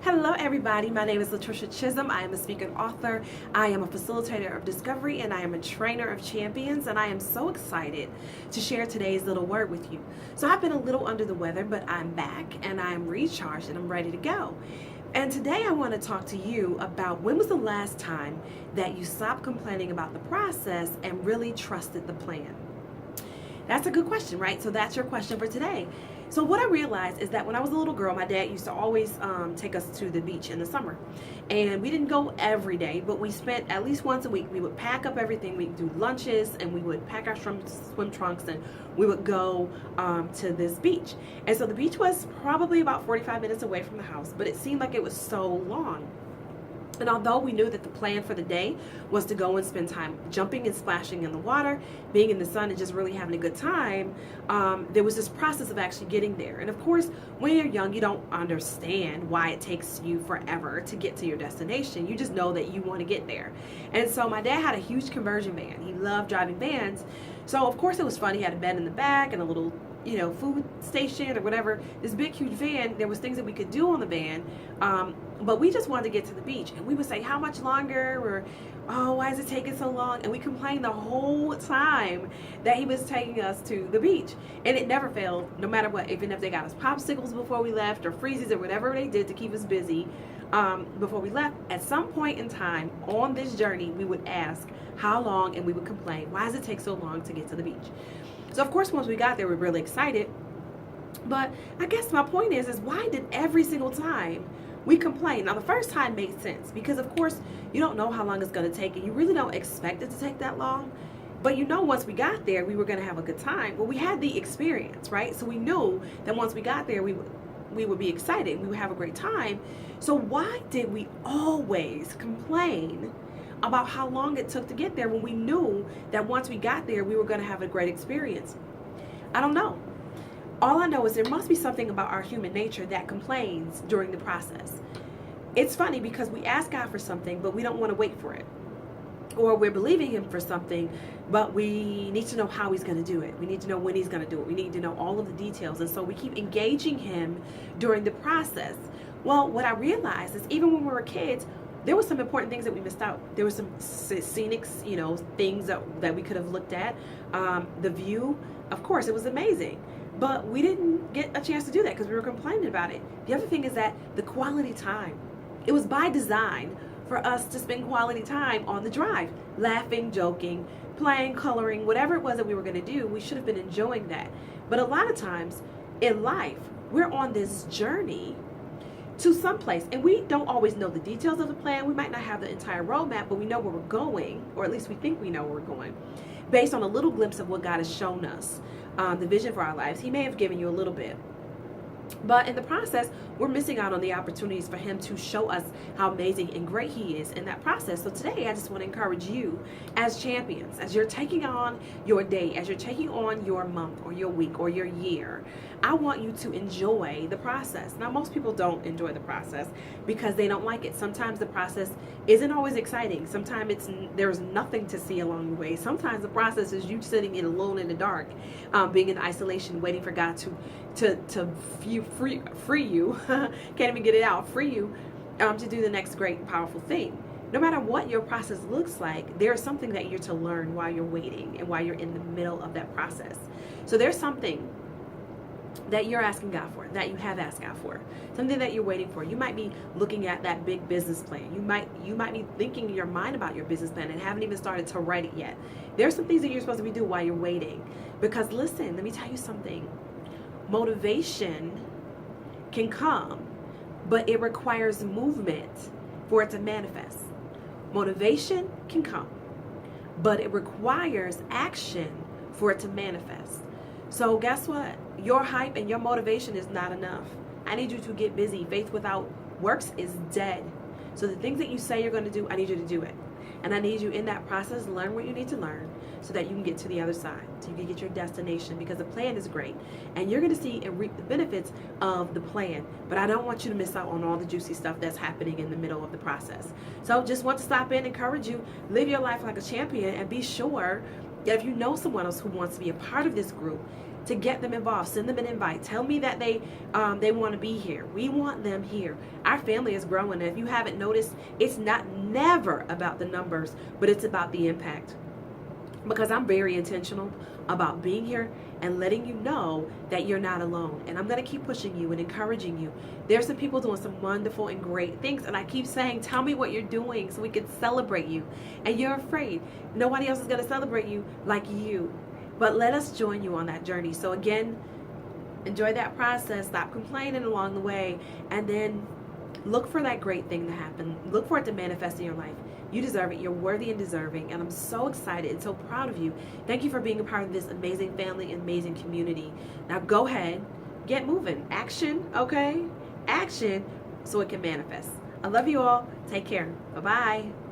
Hello everybody, my name is Latricia Chisholm. I am a speaker and author. I am a facilitator of discovery and I am a trainer of champions, and I am so excited to share today's little word with you. So I've been a little under the weather, but I'm back and I'm recharged and I'm ready to go. And today I want to talk to you about when was the last time that you stopped complaining about the process and really trusted the plan. That's a good question, right? So that's your question for today. So what I realized is that when I was a little girl, my dad used to always take us to the beach in the summer. And we didn't go every day, but we spent at least once a week. We would pack up everything. We'd do lunches and we would pack our swim trunks and we would go to this beach. And so the beach was probably about 45 minutes away from the house, but it seemed like it was so long. And although we knew that the plan for the day was to go and spend time jumping and splashing in the water, being in the sun and just really having a good time, there was this process of actually getting there. And of course, when you're young, you don't understand why it takes you forever to get to your destination. You just know that you want to get there. And so my dad had a huge conversion van. He loved driving vans. So of course it was fun. He had a bed in the back and a little food station or whatever, this big huge van. There was things that we could do on the van, but we just wanted to get to the beach, and we would say, how much longer, or oh, why is it taking so long? And we complained the whole time that he was taking us to the beach, and it never failed, no matter what. Even if they got us popsicles before we left or freezies or whatever they did to keep us busy before we left, at some point in time on this journey we would ask how long, and we would complain, why does it take so long to get to the beach? So of course, once we got there, we were really excited. But I guess my point is why did every single time we complain? Now, the first time made sense because, of course, you don't know how long it's going to take, and you really don't expect it to take that long. But once we got there, we were going to have a good time. Well, we had the experience, right? So we knew that once we got there, we would be excited. We would have a great time. So why did we always complain about how long it took to get there when we knew that once we got there, we were going to have a great experience? I don't know. All I know is there must be something about our human nature that complains during the process. It's funny because we ask God for something, but we don't want to wait for it. Or we're believing Him for something, but we need to know how He's going to do it. We need to know when He's going to do it. We need to know all of the details. And so we keep engaging Him during the process. Well, what I realized is even when we were kids, there were some important things that we missed out. There were some scenic, things that we could have looked at. The view, of course, it was amazing. But we didn't get a chance to do that because we were complaining about it. The other thing is that the quality time. It was by design for us to spend quality time on the drive. Laughing, joking, playing, coloring, whatever it was that we were going to do, we should have been enjoying that. But a lot of times in life, we're on this journey to someplace, and we don't always know the details of the plan. We might not have the entire roadmap, but we know where we're going, or at least we think we know where we're going, based on a little glimpse of what God has shown us, the vision for our lives. He may have given you a little bit, but in the process, we're missing out on the opportunities for Him to show us how amazing and great He is in that process. So today, I just want to encourage you as champions, as you're taking on your day, as you're taking on your month or your week or your year, I want you to enjoy the process. Now, most people don't enjoy the process because they don't like it. Sometimes the process isn't always exciting. Sometimes there's nothing to see along the way. Sometimes the process is you sitting alone in the dark, being in isolation, waiting for God to free you, can't even get it out, free you to do the next great, powerful thing. No matter what your process looks like, there's something that you're to learn while you're waiting and while you're in the middle of that process. So there's something that you're asking God for, that you have asked God for, something that you're waiting for. You might be looking at that big business plan. You might be thinking in your mind about your business plan and haven't even started to write it yet. There's some things that you're supposed to be doing while you're waiting. Because listen, let me tell you something. Motivation can come, but it requires movement for it to manifest. Motivation can come, but it requires action for it to manifest. So guess what? Your hype and your motivation is not enough. I need you to get busy. Faith without works is dead. So the things that you say you're going to do, I need you to do it. And I need you in that process, learn what you need to learn so that you can get to the other side, so you can get your destination, because the plan is great. And you're going to see and reap the benefits of the plan. But I don't want you to miss out on all the juicy stuff that's happening in the middle of the process. So just want to stop in, encourage you, live your life like a champion, and be sure that if you know someone else who wants to be a part of this group, to get them involved. Send them an invite. Tell me that they want to be here. We want them here. Our family is growing. And if you haven't noticed, it's never about the numbers, but it's about the impact. Because I'm very intentional about being here and letting you know that you're not alone. And I'm going to keep pushing you and encouraging you. There's some people doing some wonderful and great things. And I keep saying, tell me what you're doing so we can celebrate you. And you're afraid. Nobody else is going to celebrate you like you. But let us join you on that journey. So again, enjoy that process. Stop complaining along the way. And then look for that great thing to happen. Look for it to manifest in your life. You deserve it. You're worthy and deserving. And I'm so excited and so proud of you. Thank you for being a part of this amazing family, amazing community. Now go ahead, get moving. Action, okay? Action so it can manifest. I love you all. Take care. Bye-bye.